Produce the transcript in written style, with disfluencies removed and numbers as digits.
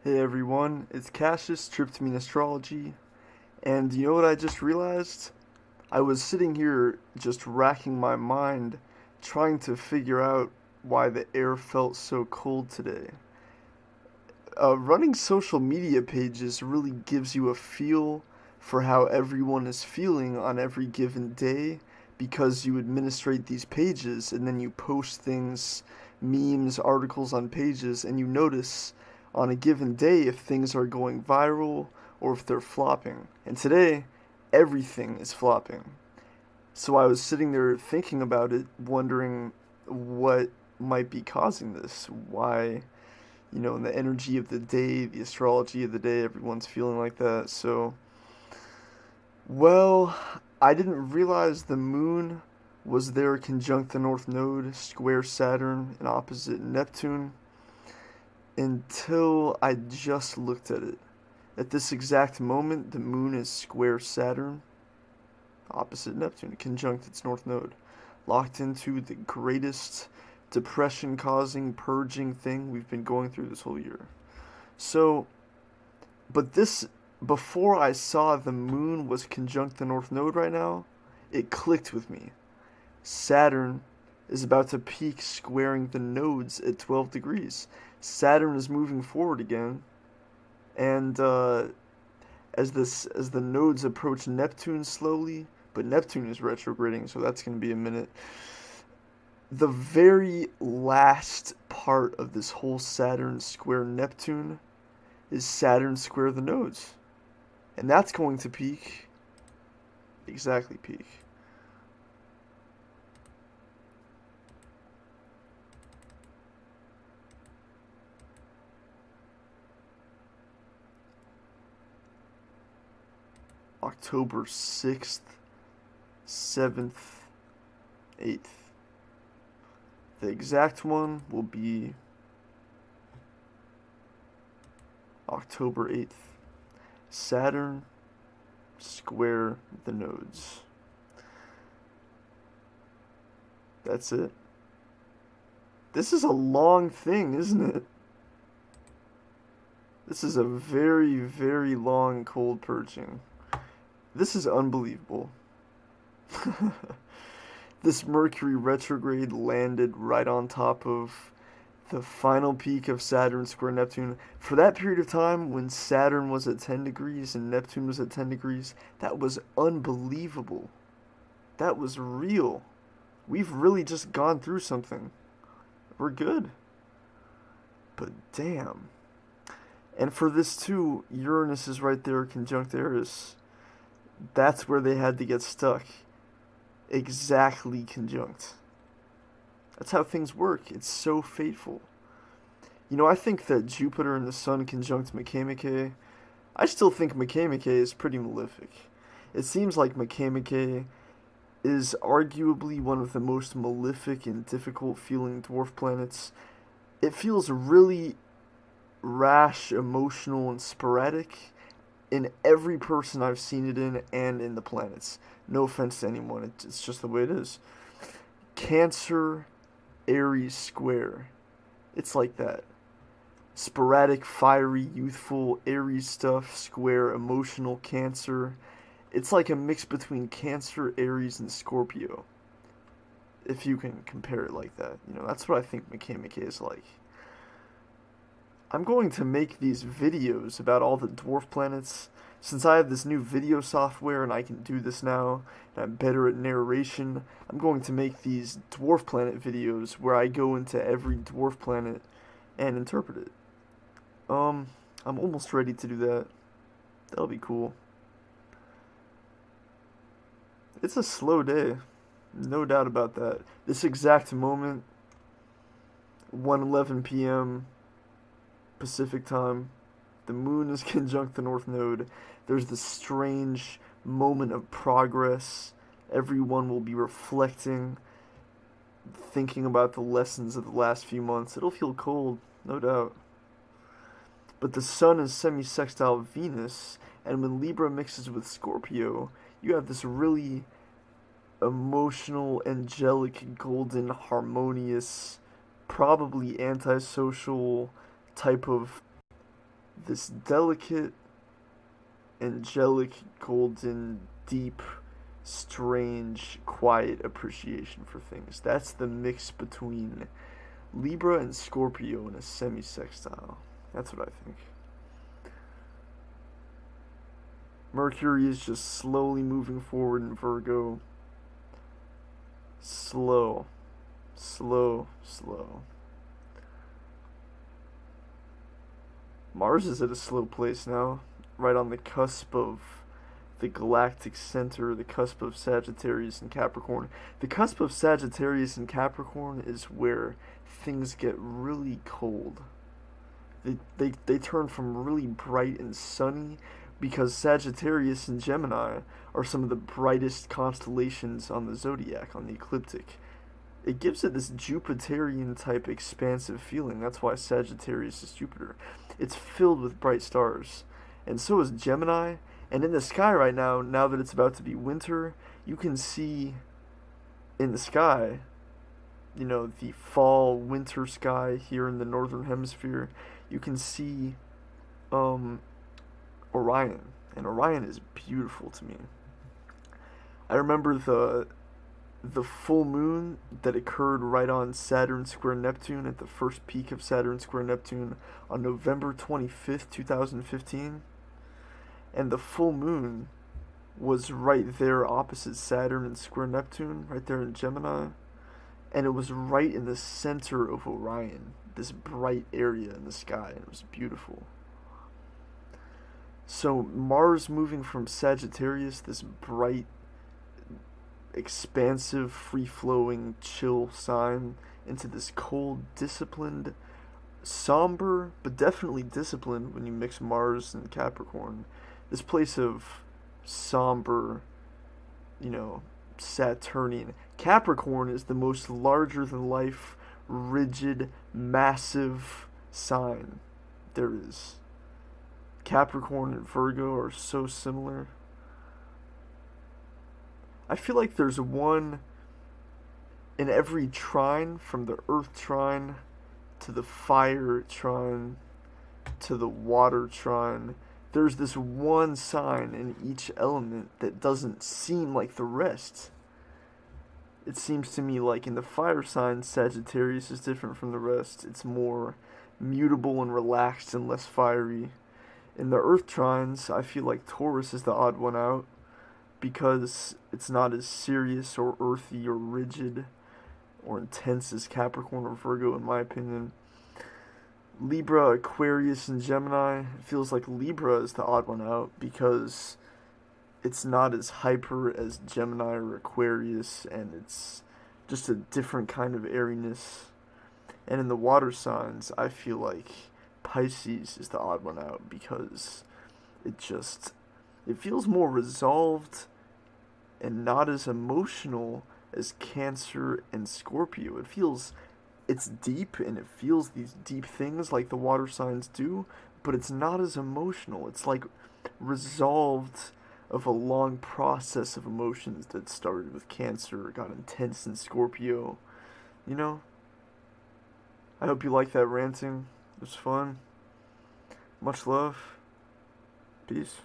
Hey everyone, it's Cassius, Tryptamine Astrology, and you know what I just realized? I was sitting here just racking my mind, trying to figure out why the air felt so cold today. Running social media pages really gives you a feel for how everyone is feeling on every given day because you administrate these pages and then you post things, memes, articles on pages, and you notice on a given day if things are going viral or if they're flopping. And today, everything is flopping. So I was sitting there thinking about it, wondering what might be causing this. Why, in the energy of the day, the astrology of the day, everyone's feeling like that. So, well, I didn't realize the moon was there conjunct the North Node, square Saturn, and opposite Neptune until I just looked at it. At this exact moment, the moon is square Saturn, opposite Neptune, conjunct its North Node, locked into the greatest depression causing, purging thing we've been going through this whole year. So, but this, before I saw the moon was conjunct the North Node right now, it clicked with me. Saturn is about to peak squaring the nodes at 12 degrees. Saturn is moving forward again, and as the nodes approach Neptune slowly, but Neptune is retrograding, so that's going to be a minute. The very last part of this whole Saturn square Neptune is Saturn square the nodes. And that's going to peak, exactly peak. October 6th, 7th, 8th. The exact one will be October 8th. Saturn square the nodes. That's it. This is a long thing, isn't it? This is a very, very long cold purging. This is unbelievable. This Mercury retrograde landed right on top of the final peak of Saturn square Neptune. For that period of time when Saturn was at 10 degrees and Neptune was at 10 degrees, that was unbelievable. That was real. We've really just gone through something. We're good. But damn. And for this too, Uranus is right there conjunct Eris. That's where they had to get stuck. Exactly conjunct. That's how things work. It's so fateful. I think that Jupiter and the Sun conjunct Makemake. I still think Makemake is pretty malefic. It seems like Makemake is arguably one of the most malefic and difficult feeling dwarf planets. It feels really rash, emotional, and sporadic in every person I've seen it in and in the planets. No offense to anyone, it's just the way it is. Cancer, Aries square. It's like that. Sporadic, fiery, youthful, Aries stuff, square, emotional Cancer. It's like a mix between Cancer, Aries, and Scorpio. If you can compare it like that. That's what I think Makemake is like. I'm going to make these videos about all the dwarf planets. Since I have this new video software and I can do this now, and I'm better at narration, I'm going to make these dwarf planet videos where I go into every dwarf planet and interpret it. I'm almost ready to do that. That'll be cool. It's a slow day, no doubt about that. This exact moment, 1:11 p.m. Pacific time, the moon is conjunct the North Node. There's this strange moment of progress. Everyone will be reflecting, thinking about the lessons of the last few months. It'll feel cold, no doubt. But the sun is semi-sextile Venus, and when Libra mixes with Scorpio, you have this really emotional, angelic, golden, harmonious, probably antisocial type of this delicate, angelic, golden, deep, strange, quiet appreciation for things. That's the mix between Libra and Scorpio in a semi-sextile. That's what I think. Mercury is just slowly moving forward in Virgo. Slow, slow, slow. Mars is at a slow place now, right on the cusp of the galactic center, the cusp of Sagittarius and Capricorn. The cusp of Sagittarius and Capricorn is where things get really cold. They turn from really bright and sunny because Sagittarius and Gemini are some of the brightest constellations on the zodiac, on the ecliptic. It gives it this Jupiterian type expansive feeling. That's why Sagittarius is Jupiter. It's filled with bright stars. And so is Gemini. And in the sky right now, now that it's about to be winter, you can see in the sky, you know, the fall winter sky here in the northern hemisphere. You can see Orion. And Orion is beautiful to me. I remember the full moon that occurred right on Saturn square Neptune at the first peak of Saturn square Neptune on November 25th, 2015. And the full moon was right there opposite Saturn and square Neptune, right there in Gemini. And it was right in the center of Orion, this bright area in the sky, and it was beautiful. So Mars moving from Sagittarius, this bright, expansive, free-flowing, chill sign, into this cold, disciplined, somber, but definitely disciplined when you mix Mars and Capricorn. This place of somber, you know, Saturnian. Capricorn is the most larger-than-life, rigid, massive sign there is. Capricorn and Virgo are so similar. I feel like there's one in every trine, from the earth trine to the fire trine to the water trine. There's this one sign in each element that doesn't seem like the rest. It seems to me like in the fire sign, Sagittarius is different from the rest. It's more mutable and relaxed and less fiery. In the earth trines, I feel like Taurus is the odd one out, because it's not as serious or earthy or rigid or intense as Capricorn or Virgo, in my opinion. Libra, Aquarius, and Gemini, it feels like Libra is the odd one out because it's not as hyper as Gemini or Aquarius, and it's just a different kind of airiness. And in the water signs, I feel like Pisces is the odd one out because it feels more resolved and not as emotional as Cancer and Scorpio. It's deep and it feels these deep things like the water signs do, but it's not as emotional. It's like resolved of a long process of emotions that started with Cancer, got intense in Scorpio. You know? I hope you like that ranting. It was fun. Much love. Peace.